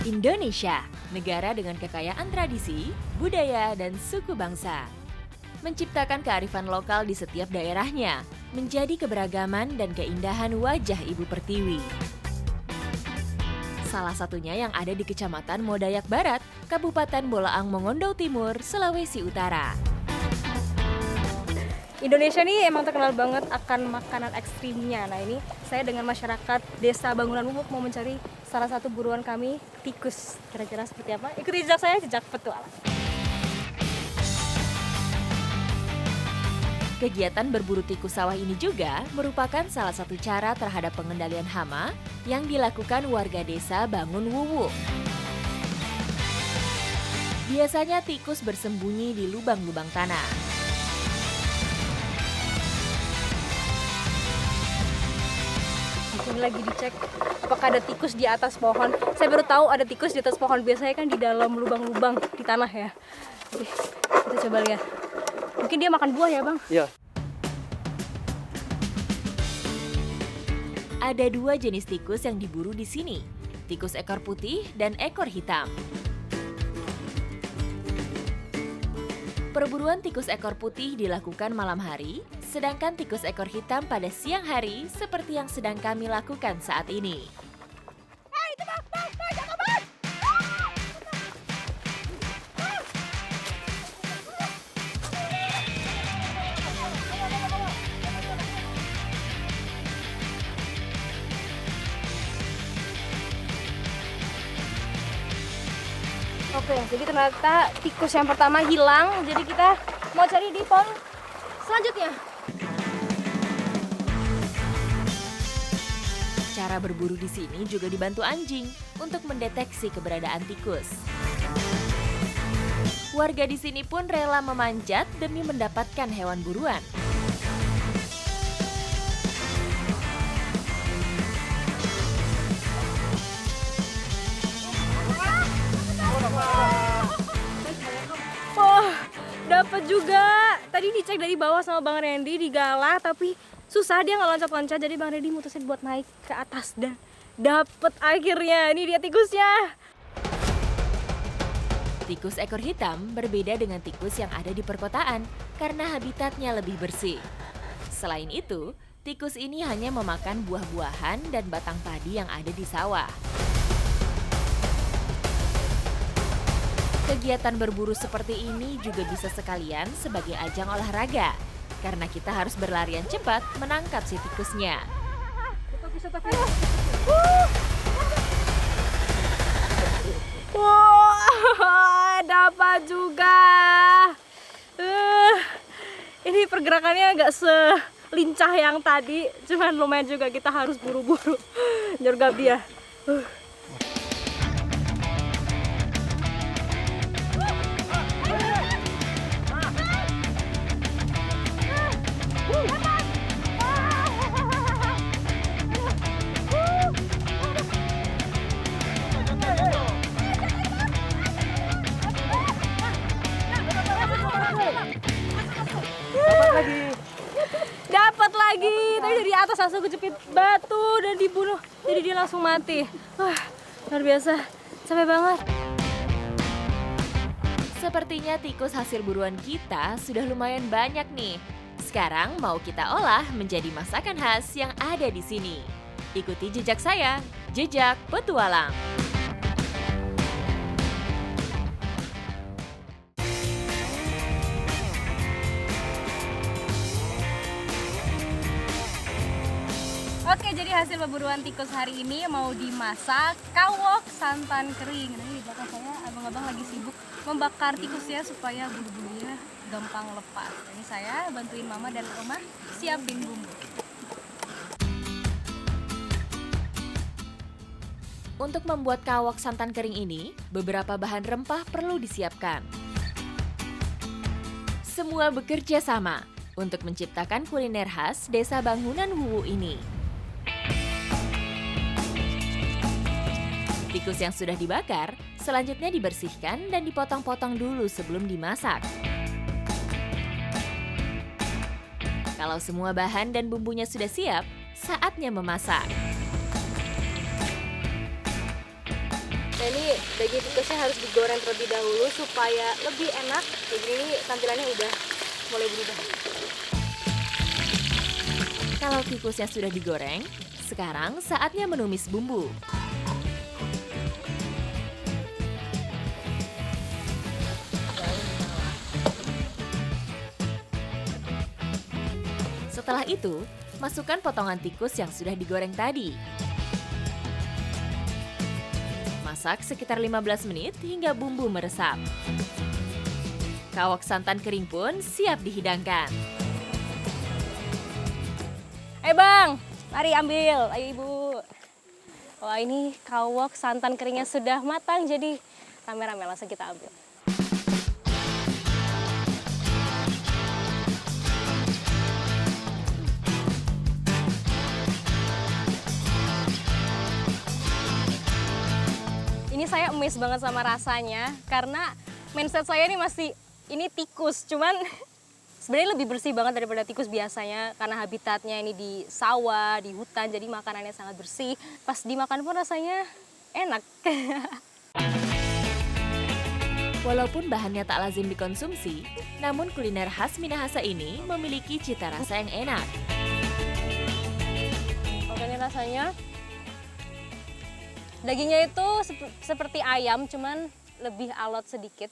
Indonesia, negara dengan kekayaan tradisi, budaya, dan suku bangsa. Menciptakan kearifan lokal di setiap daerahnya, menjadi keberagaman dan keindahan wajah Ibu Pertiwi. Salah satunya yang ada di Kecamatan Modayak Barat, Kabupaten Bolaang Mongondo Timur, Sulawesi Utara. Indonesia ini emang terkenal banget akan makanan ekstrimnya. Nah ini saya dengan masyarakat Desa Bangunan Wubuk mau mencari salah satu buruan kami, tikus. Kira-kira seperti apa? Ikuti jejak saya, jejak petualang. Kegiatan berburu tikus sawah ini juga merupakan salah satu cara terhadap pengendalian hama yang dilakukan warga desa Bangun Wubuk. Biasanya tikus bersembunyi di lubang-lubang tanah. Ini lagi dicek apakah ada tikus di atas pohon. Saya baru tahu ada tikus di atas pohon. Biasanya kan di dalam lubang-lubang di tanah ya. Oke, kita coba lihat. Mungkin dia makan buah ya, Bang? Iya. Ada dua jenis tikus yang diburu di sini, tikus ekor putih dan ekor hitam. Perburuan tikus ekor putih dilakukan malam hari, sedangkan tikus ekor hitam pada siang hari seperti yang sedang kami lakukan saat ini. Oke, jadi ternyata tikus yang pertama hilang. Jadi kita mau cari di pohon selanjutnya. Cara berburu di sini juga dibantu anjing untuk mendeteksi keberadaan tikus. Warga di sini pun rela memanjat demi mendapatkan hewan buruan. Oh, dapat juga. Tadi dicek dari bawah sama Bang Randy digalah, tapi susah dia nggak loncat-loncat. Jadi Bang Randy mutusin buat naik ke atas dan dapat akhirnya. Ini dia tikusnya. Tikus ekor hitam berbeda dengan tikus yang ada di perkotaan karena habitatnya lebih bersih. Selain itu, tikus ini hanya memakan buah-buahan dan batang padi yang ada di sawah. Kegiatan berburu seperti ini juga bisa sekalian sebagai ajang olahraga, karena kita harus berlarian cepat menangkap si tikusnya. Wah, dapat juga. Ini pergerakannya agak selincah yang tadi, cuman lumayan juga kita harus buru-buru nyergap dia. Dapat lagi. Tadi dari atas langsung kejepit batu dan dibunuh. Jadi dia langsung mati. Wah, luar biasa. Capek banget. Sepertinya tikus hasil buruan kita sudah lumayan banyak nih. Sekarang mau kita olah menjadi masakan khas yang ada di sini. Ikuti jejak saya, jejak petualang. Oke, Oke, jadi hasil perburuan tikus hari ini mau dimasak kawok santan kering. Nah, ini di belakang saya abang-abang lagi sibuk membakar tikusnya supaya bulu-bulunya gampang lepas. Ini saya bantuin mama dan oma siapin bumbu. Untuk membuat kawok santan kering ini, beberapa bahan rempah perlu disiapkan. Semua bekerja sama untuk menciptakan kuliner khas Desa Bangunan Wuwu ini. Tikus yang sudah dibakar, selanjutnya dibersihkan dan dipotong-potong dulu sebelum dimasak. Kalau semua bahan dan bumbunya sudah siap, saatnya memasak. Nah, ini daging tikusnya harus digoreng terlebih dahulu supaya lebih enak. Jadi ini tampilannya udah mulai berubah. Kalau tikusnya sudah digoreng, sekarang saatnya menumis bumbu. Setelah itu, masukkan potongan tikus yang sudah digoreng tadi. Masak sekitar 15 menit hingga bumbu meresap. Kawok santan kering pun siap dihidangkan. Ayo bang, mari ambil, ayo ibu. Wah, ini kawok santan keringnya sudah matang, jadi rame-rame langsung kita ambil. Ini saya amazed banget sama rasanya karena mindset saya ini masih ini tikus, cuman sebenarnya lebih bersih banget daripada tikus biasanya karena habitatnya ini di sawah, di hutan, jadi makanannya sangat bersih. Pas dimakan pun rasanya enak. Walaupun bahannya tak lazim dikonsumsi, namun kuliner khas Minahasa ini memiliki cita rasa yang enak. Oke, ini rasanya dagingnya itu seperti ayam, cuman lebih alot sedikit.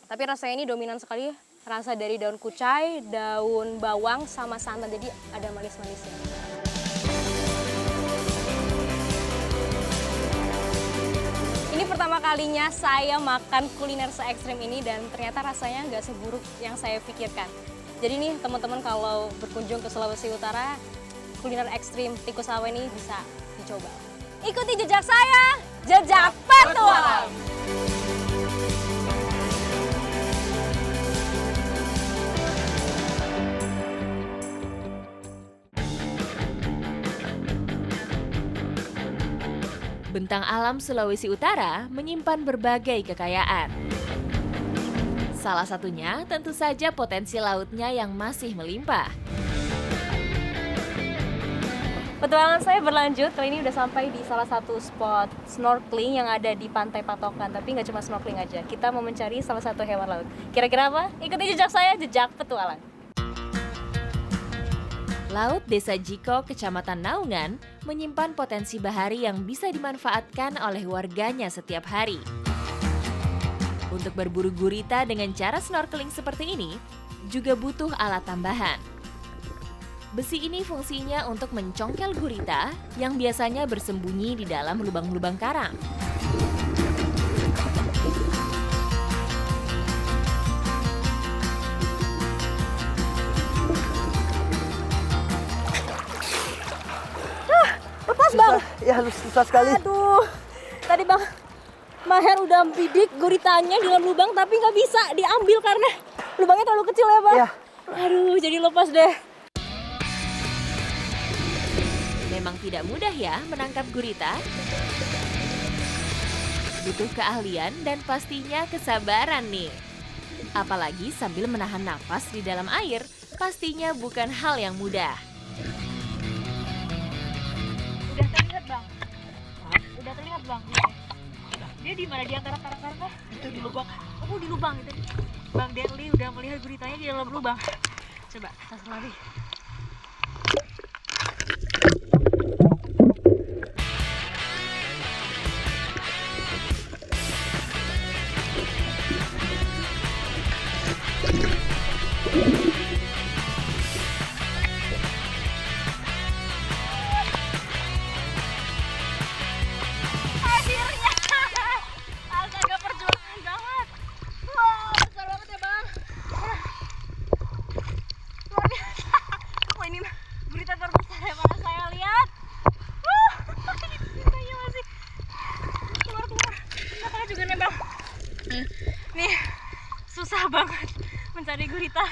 Tapi rasanya ini dominan sekali, rasa dari daun kucai, daun bawang, sama santan, jadi ada manis-manisnya. Ini pertama kalinya saya makan kuliner se-ekstrim ini dan ternyata rasanya nggak seburuk yang saya pikirkan. Jadi nih teman-teman kalau berkunjung ke Sulawesi Utara, kuliner ekstrim tikus awe ini bisa dicoba. Ikuti jejak saya, jejak petualang. Bentang alam Sulawesi Utara menyimpan berbagai kekayaan. Salah satunya tentu saja potensi lautnya yang masih melimpah. Petualangan saya berlanjut, kali ini udah sampai di salah satu spot snorkeling yang ada di Pantai Patokan. Tapi nggak cuma snorkeling aja, kita mau mencari salah satu hewan laut. Kira-kira apa? Ikuti jejak saya, jejak petualang. Laut Desa Jiko, Kecamatan Naungan, menyimpan potensi bahari yang bisa dimanfaatkan oleh warganya setiap hari. Untuk berburu gurita dengan cara snorkeling seperti ini, juga butuh alat tambahan. Besi ini fungsinya untuk mencongkel gurita yang biasanya bersembunyi di dalam lubang-lubang karang. Lepas bang! Ya susah sekali. Aduh, tadi bang Maher udah bidik guritanya di dalam lubang tapi nggak bisa diambil karena lubangnya terlalu kecil ya bang. Ya. Aduh, jadi lepas deh. Memang tidak mudah ya menangkap gurita. Butuh keahlian dan pastinya kesabaran nih. Apalagi sambil menahan napas di dalam air, pastinya bukan hal yang mudah. Udah terlihat bang? Udah terlihat bang? Dia di mana? Di antara karang-karang kah? Itu di lubang. Oh, di lubang itu. Bang Derli udah melihat guritanya di dalam lubang. Coba, langsung lari. Nih, susah banget mencari gurita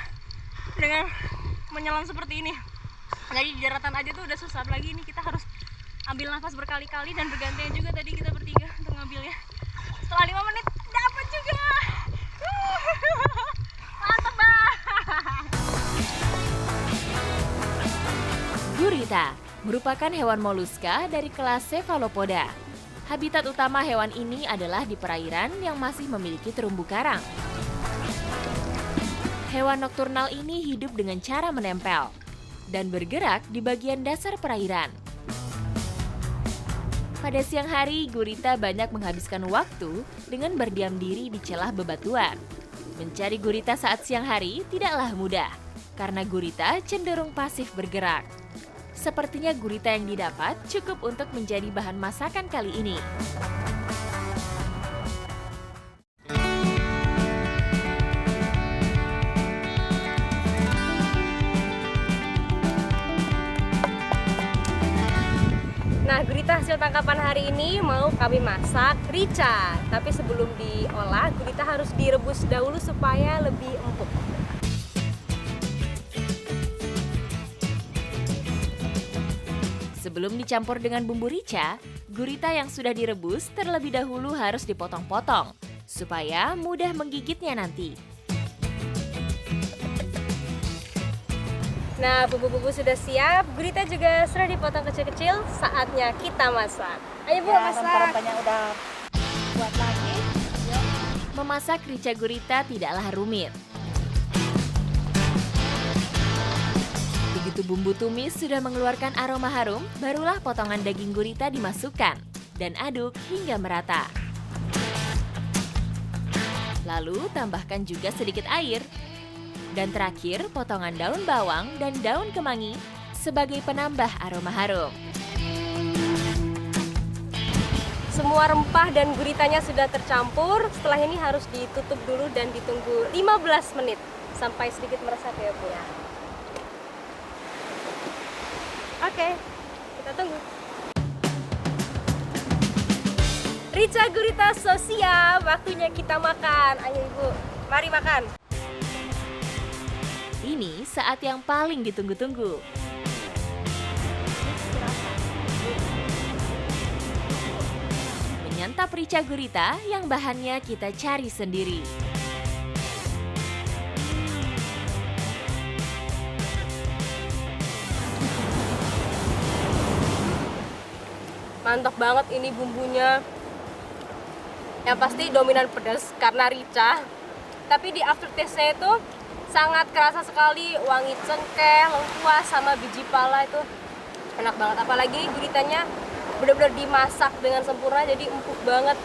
dengan menyelam seperti ini. Jadi di daratan aja tuh udah susah, lagi ini kita harus ambil nafas berkali-kali dan bergantian juga tadi kita bertiga untuk ngambilnya. Setelah 5 menit dapat juga. Mantap banget. Gurita merupakan hewan moluska dari kelas Cephalopoda. Habitat utama hewan ini adalah di perairan yang masih memiliki terumbu karang. Hewan nokturnal ini hidup dengan cara menempel dan bergerak di bagian dasar perairan. Pada siang hari, gurita banyak menghabiskan waktu dengan berdiam diri di celah bebatuan. Mencari gurita saat siang hari tidaklah mudah, karena gurita cenderung pasif bergerak. Sepertinya gurita yang didapat cukup untuk menjadi bahan masakan kali ini. Nah, gurita hasil tangkapan hari ini mau kami masak rica. Tapi sebelum diolah, gurita harus direbus dahulu supaya lebih empuk. Sebelum dicampur dengan bumbu rica, gurita yang sudah direbus terlebih dahulu harus dipotong-potong, supaya mudah menggigitnya nanti. Nah, bumbu-bumbu sudah siap, gurita juga sudah dipotong kecil-kecil, saatnya kita masak. Ayo Bu, masak. Rempah-rempahnya udah buat lagi. Memasak rica gurita tidaklah rumit. Begitu bumbu tumis sudah mengeluarkan aroma harum, barulah potongan daging gurita dimasukkan dan aduk hingga merata. Lalu tambahkan juga sedikit air. Dan terakhir, potongan daun bawang dan daun kemangi sebagai penambah aroma harum. Semua rempah dan guritanya sudah tercampur. Setelah ini harus ditutup dulu dan ditunggu 15 menit sampai sedikit meresap ya Bu. Oke, kita tunggu. Rica gurita so siap, waktunya kita makan. Ayo Ibu, mari makan. Ini saat yang paling ditunggu-tunggu. Menyantap rica gurita yang bahannya kita cari sendiri. Mantap banget ini bumbunya. Yang pasti dominan pedas karena rica. Tapi di aftertaste-nya itu sangat kerasa sekali, wangi cengkeh, lengkuas, sama biji pala itu enak banget. Apalagi ini guritanya benar-benar dimasak dengan sempurna, jadi empuk banget.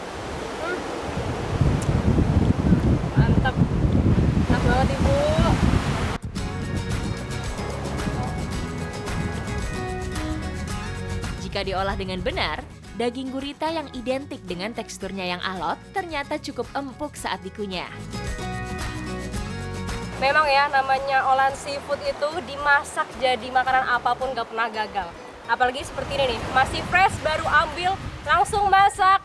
Mantap, enak banget Ibu. Jika diolah dengan benar, daging gurita yang identik dengan teksturnya yang alot ternyata cukup empuk saat dikunyah. Memang ya, namanya olahan seafood itu dimasak jadi makanan apapun gak pernah gagal. Apalagi seperti ini nih, masih fresh, baru ambil, langsung masak.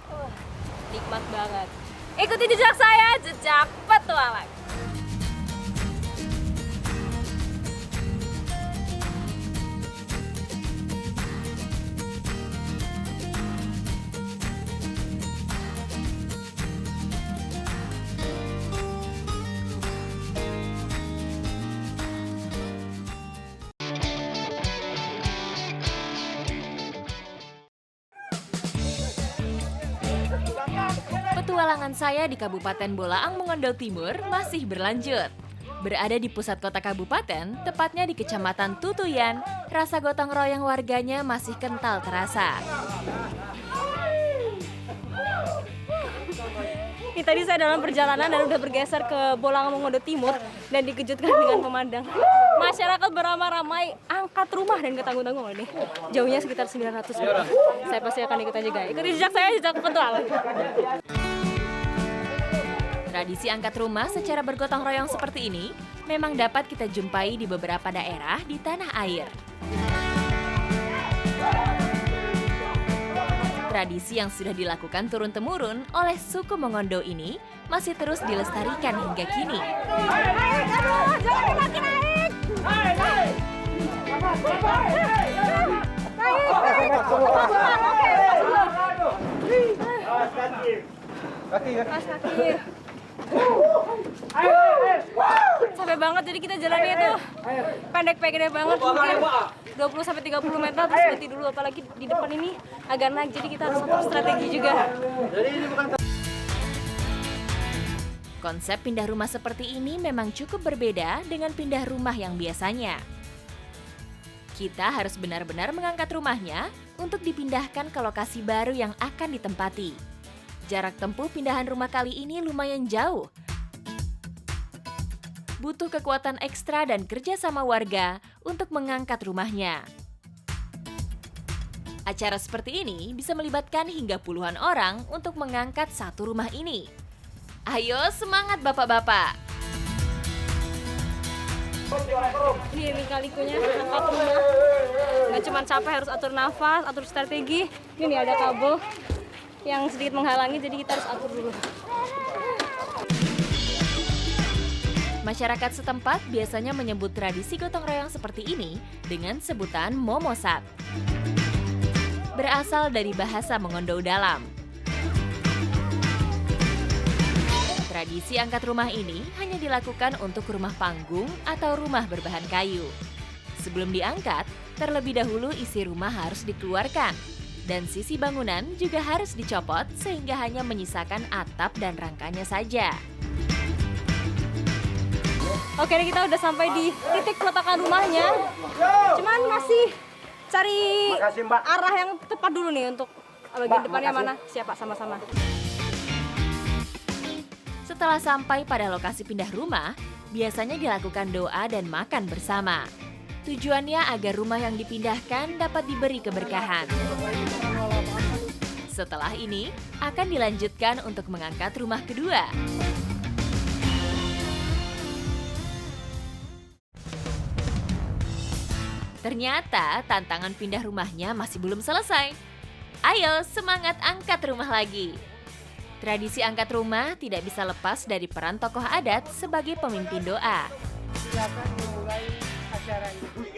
Nikmat banget. Ikuti jejak saya, jejak petualang. Petualangan saya di Kabupaten Bolaang Mongondo Timur masih berlanjut. Berada di pusat kota kabupaten, tepatnya di Kecamatan Tutuyan, rasa gotong royong warganya masih kental terasa. Ini tadi saya dalam perjalanan dan udah bergeser ke Bolaang Mongondo Timur dan dikejutkan dengan pemandangan masyarakat beramai-ramai angkat rumah dan ketanggung-tanggung ini. Jauhnya sekitar 900 meter. Saya pasti akan ikutan juga. Ikuti jejak saya, jejak petualang. Tradisi angkat rumah secara bergotong royong seperti ini memang dapat kita jumpai di beberapa daerah di tanah air. Tradisi yang sudah dilakukan turun-temurun oleh suku Mongondo ini masih terus dilestarikan hingga kini. Capek banget, jadi kita jalannya tuh pendek-pendek banget, mungkin 20-30 meter, terus berhenti dulu, apalagi di depan ini agak naik, jadi kita harus atur strategi juga. Konsep pindah rumah seperti ini memang cukup berbeda dengan pindah rumah yang biasanya. Kita harus benar-benar mengangkat rumahnya untuk dipindahkan ke lokasi baru yang akan ditempati. Jarak tempuh pindahan rumah kali ini lumayan jauh. Butuh kekuatan ekstra dan kerja sama warga untuk mengangkat rumahnya. Acara seperti ini bisa melibatkan hingga puluhan orang untuk mengangkat satu rumah ini. Ayo semangat bapak-bapak! Ini kalikunya angkat rumah. Nggak cuma capek, harus atur nafas, atur strategi. Ini ada kabel yang sedikit menghalangi, jadi kita harus atur dulu. Masyarakat setempat biasanya menyebut tradisi gotong royong seperti ini dengan sebutan momosat. Berasal dari bahasa Mengondo Dalam. Tradisi angkat rumah ini hanya dilakukan untuk rumah panggung atau rumah berbahan kayu. Sebelum diangkat, terlebih dahulu isi rumah harus dikeluarkan. Dan sisi bangunan juga harus dicopot sehingga hanya menyisakan atap dan rangkanya saja. Oke, kita udah sampai di titik peletakan rumahnya. Cuman masih cari arah yang tepat dulu nih untuk bagian depannya mana. Siapa sama-sama. Setelah sampai pada lokasi pindah rumah, biasanya dilakukan doa dan makan bersama. Tujuannya agar rumah yang dipindahkan dapat diberi keberkahan. Setelah ini, akan dilanjutkan untuk mengangkat rumah kedua. Ternyata tantangan pindah rumahnya masih belum selesai. Ayo semangat angkat rumah lagi! Tradisi angkat rumah tidak bisa lepas dari peran tokoh adat sebagai pemimpin doa. Silakan memulai acara ini.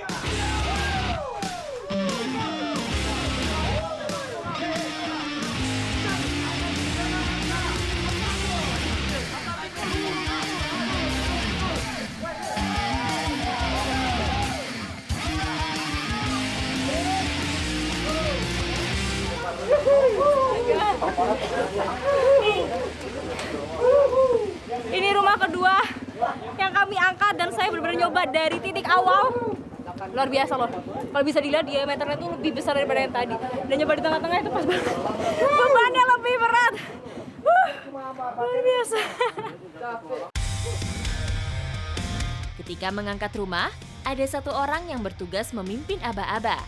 Ini rumah kedua yang kami angkat dan saya benar-benar nyoba dari titik awal. Luar biasa loh. Kalau bisa dilihat diameternya tuh lebih besar daripada yang tadi. Dan nyoba di tengah-tengah itu pas banget. Bebannya lebih berat. Luar biasa. Ketika mengangkat rumah, ada satu orang yang bertugas memimpin aba-aba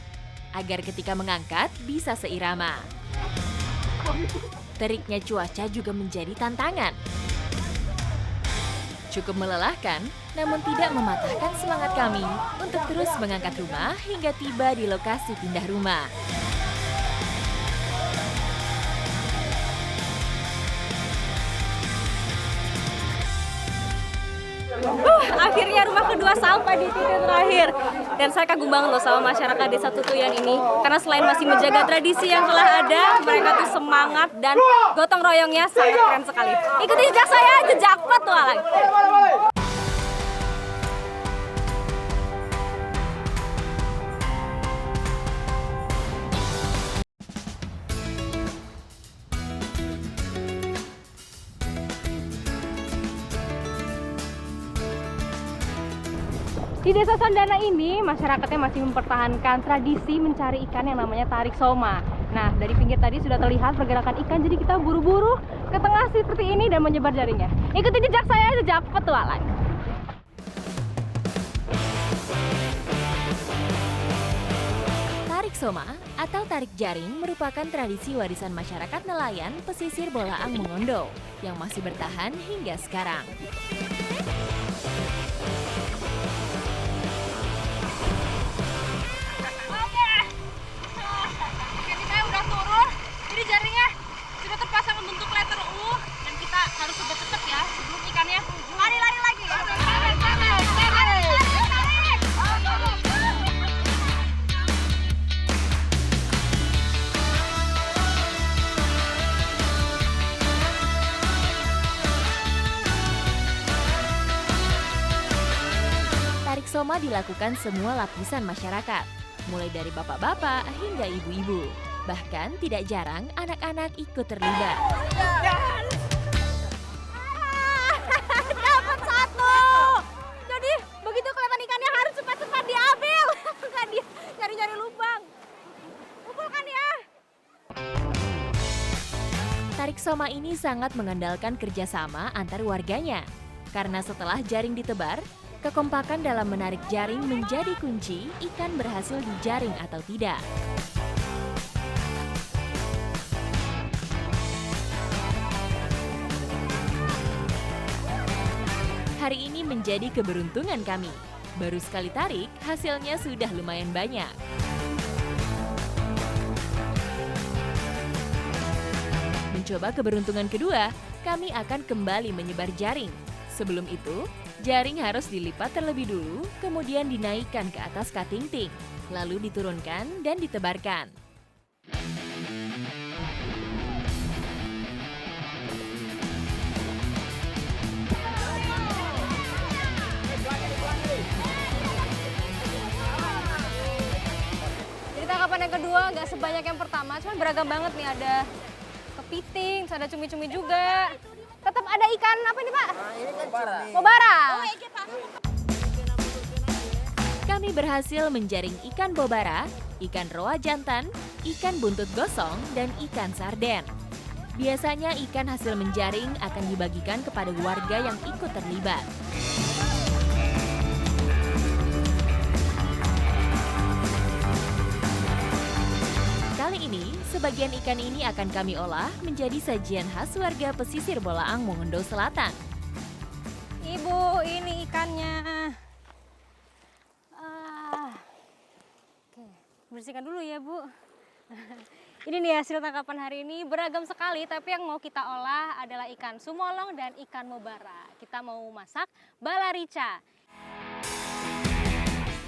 agar ketika mengangkat bisa seirama. Teriknya cuaca juga menjadi tantangan. Cukup melelahkan, namun tidak mematahkan semangat kami untuk terus mengangkat rumah hingga tiba di lokasi pindah rumah. Akhirnya rumah kedua sampai di titik terakhir. Dan saya kagum banget loh sama masyarakat Desa Tutuyan ini. Karena selain masih menjaga tradisi yang telah ada, mereka tuh semangat dan gotong royongnya sangat keren sekali. Ikuti jejak saya, jejak petualang. Di Desa Sandana ini, masyarakatnya masih mempertahankan tradisi mencari ikan yang namanya tarik soma. Nah, dari pinggir tadi sudah terlihat pergerakan ikan, jadi kita buru-buru ke tengah seperti ini dan menyebar jaringnya. Ikuti jejak saya, jejak petualang. Tarik soma atau tarik jaring merupakan tradisi warisan masyarakat nelayan pesisir Bolaang Mengondo yang masih bertahan hingga sekarang. Jadi jaringnya sudah terpasang bentuk letter U dan kita harus cepet-cepet soma dilakukan semua lapisan masyarakat, mulai dari bapak-bapak hingga ibu-ibu. Bahkan tidak jarang anak-anak ikut terlibat. Dapat satu. Jadi begitu kelihatan ikannya harus cepat-cepat diambil. Kan dia nyari-nyari lubang. Kumpulkan ya. Tarik soma ini sangat mengandalkan kerjasama antar warganya. Karena setelah jaring ditebar, kekompakan dalam menarik jaring menjadi kunci ikan berhasil dijaring atau tidak. Hari ini menjadi keberuntungan kami. Baru sekali tarik, hasilnya sudah lumayan banyak. Mencoba keberuntungan kedua, kami akan kembali menyebar jaring. Sebelum itu, jaring harus dilipat terlebih dulu, kemudian dinaikkan ke atas katingting, lalu diturunkan dan ditebarkan. Jadi tangkapan yang kedua nggak sebanyak yang pertama, cuma beragam banget nih. Ada kepiting, terus ada cumi-cumi juga. Tetap ada ikan apa ini Pak? Ini kan cumi. Bobara. Kami berhasil menjaring ikan bobara, ikan roa jantan, ikan buntut gosong, dan ikan sarden. Biasanya ikan hasil menjaring akan dibagikan kepada warga yang ikut terlibat. Kali ini, sebagian ikan ini akan kami olah menjadi sajian khas warga pesisir Bolaang, Mongondo Selatan. Ibu, ini ikannya. Oke, bersihkan dulu ya Bu. Ini nih hasil tangkapan hari ini, beragam sekali, tapi yang mau kita olah adalah ikan sumolong dan ikan mobara. Kita mau masak balarica.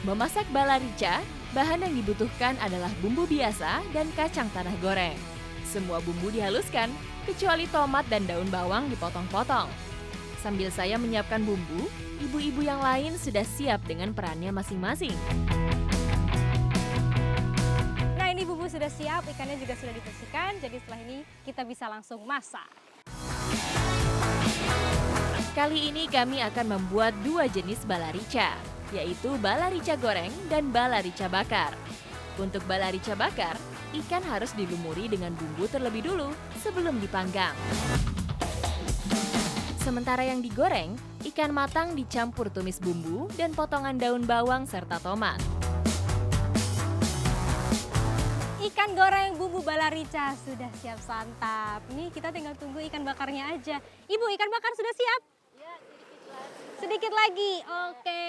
Memasak balarica, bahan yang dibutuhkan adalah bumbu biasa dan kacang tanah goreng. Semua bumbu dihaluskan, kecuali tomat dan daun bawang dipotong-potong. Sambil saya menyiapkan bumbu, ibu-ibu yang lain sudah siap dengan perannya masing-masing. Nah ini bumbu sudah siap, ikannya juga sudah dibersihkan, jadi setelah ini kita bisa langsung masak. Kali ini kami akan membuat dua jenis balarica, yaitu balarica goreng dan balarica bakar. Untuk balarica bakar, ikan harus dilumuri dengan bumbu terlebih dulu sebelum dipanggang. Sementara yang digoreng, ikan matang dicampur tumis bumbu dan potongan daun bawang serta tomat. Ikan goreng bumbu balarica sudah siap santap. Ini kita tinggal tunggu ikan bakarnya aja. Ibu, ikan bakar sudah siap? Ya, sedikit lagi. Oke.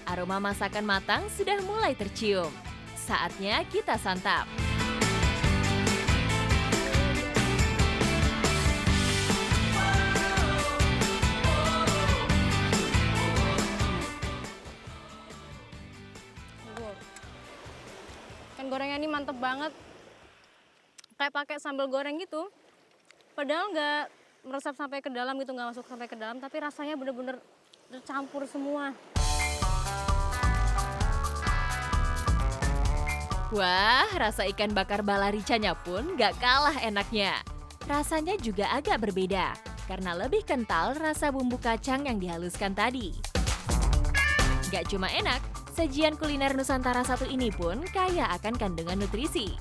Aroma masakan matang sudah mulai tercium. Saatnya kita santap. Ikan gorengnya ini mantep banget. Kayak pakai sambal goreng gitu. Padahal nggak meresap sampai ke dalam gitu, nggak masuk sampai ke dalam, tapi rasanya bener-bener tercampur semua. Wah, rasa ikan bakar balaricanya pun gak kalah enaknya. Rasanya juga agak berbeda, karena lebih kental rasa bumbu kacang yang dihaluskan tadi. Gak cuma enak, sajian kuliner Nusantara satu ini pun kaya akan kandungan nutrisi.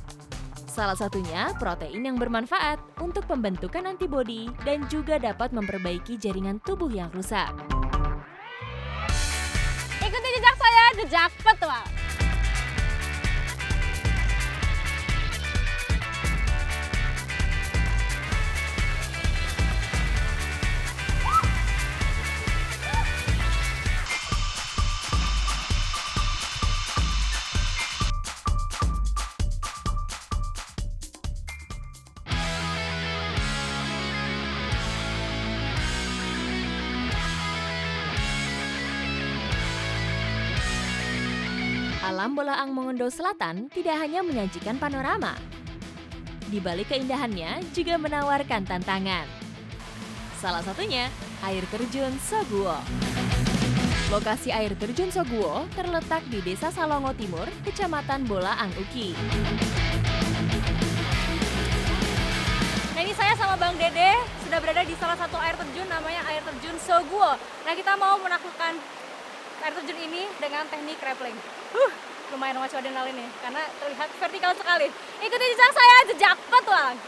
Salah satunya protein yang bermanfaat untuk pembentukan antibodi dan juga dapat memperbaiki jaringan tubuh yang rusak. Ikuti jejak saya, jejak petualang. Alam Bolaang Mongondo Selatan tidak hanya menyajikan panorama. Di balik keindahannya juga menawarkan tantangan. Salah satunya, air terjun Soguo. Lokasi air terjun Soguo terletak di Desa Salongo Timur, Kecamatan Bolaang Uki. Nah ini saya sama Bang Dede sudah berada di salah satu air terjun namanya air terjun Soguo. Nah kita mau menaklukkan air terjun ini dengan teknik rappelling. Lumayan memacu adrenalin nih karena terlihat vertikal sekali. Ikuti jejak saya, jejak petualang.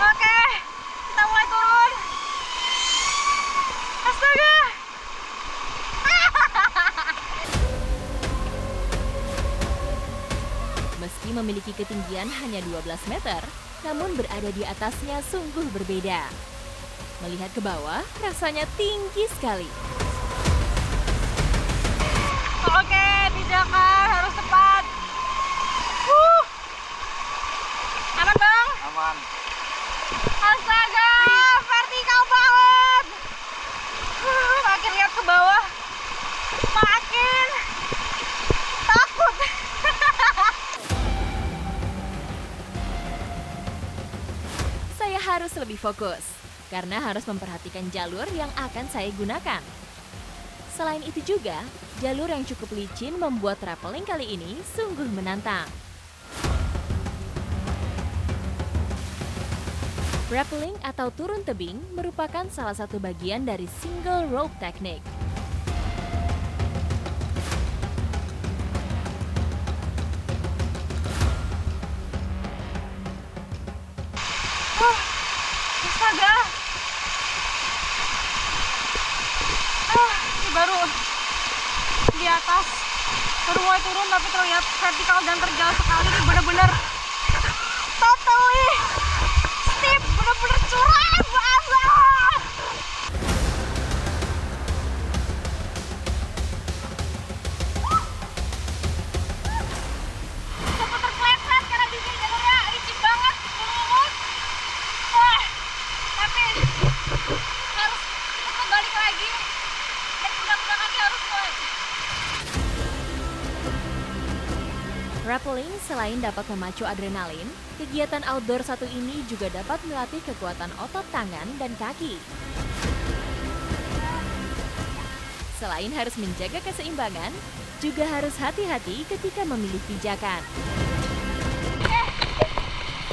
Oke, kita mulai turun. Astaga. Meski memiliki ketinggian hanya 12 meter, namun berada di atasnya sungguh berbeda. Melihat ke bawah, rasanya tinggi sekali. Oke, pijakan harus tepat. Aman Bang? Aman. Astaga, vertikal banget. Makin lihat ke bawah, makin takut. Saya harus lebih fokus, karena harus memperhatikan jalur yang akan saya gunakan. Selain itu juga, jalur yang cukup licin membuat rappelling kali ini sungguh menantang. Rappelling atau turun tebing merupakan salah satu bagian dari single rope technique. Astaga. Ini baru di atas, baru mulai turun tapi terlihat vertikal dan terjal sekali. Ini benar-benar totally steep, benar-benar curam banget. Sempat terpleset karena di sini jalurnya licin banget, lumut. Wah, tapi harus balik lagi dan mudah-mudahan kaki harus kuat. Rappelling selain dapat memacu adrenalin, kegiatan outdoor satu ini juga dapat melatih kekuatan otot tangan dan kaki. Selain harus menjaga keseimbangan, juga harus hati-hati ketika memilih pijakan.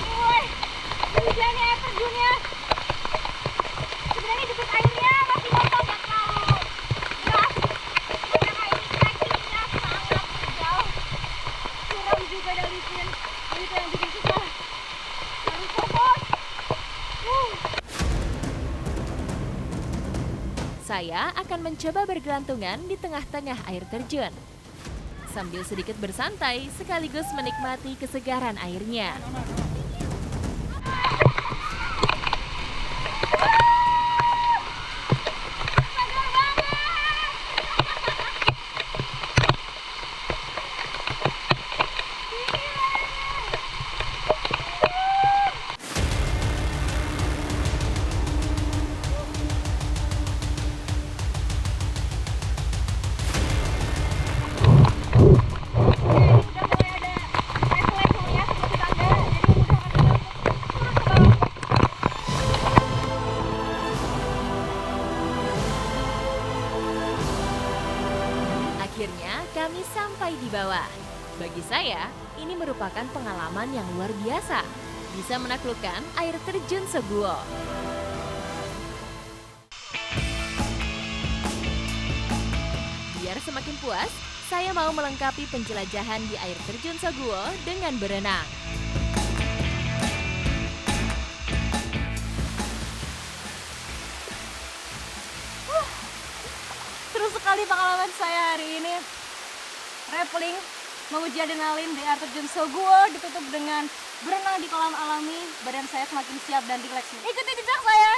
Woi, hujan air terjunnya. Sebenarnya debit airnya masih kotor, nggak terlalu deras. Karena ini trekkingnya sangat jauh. Curam juga dan licin. Itu yang bikin susah. Harus fokus. Saya akan mencoba bergelantungan di tengah-tengah air terjun. Sambil sedikit bersantai sekaligus menikmati kesegaran airnya. Akhirnya kami sampai di bawah. Bagi saya, ini merupakan pengalaman yang luar biasa. Bisa menaklukkan air terjun Soguo. Biar semakin puas, saya mau melengkapi penjelajahan di air terjun Soguo dengan berenang. Seru sekali pengalaman saya hari ini. Rappelling, menguji adrenalin di air terjun Soguo, ditutup dengan berenang di kolam alami. Badan saya semakin siap dan rileks. Ikuti jejak saya,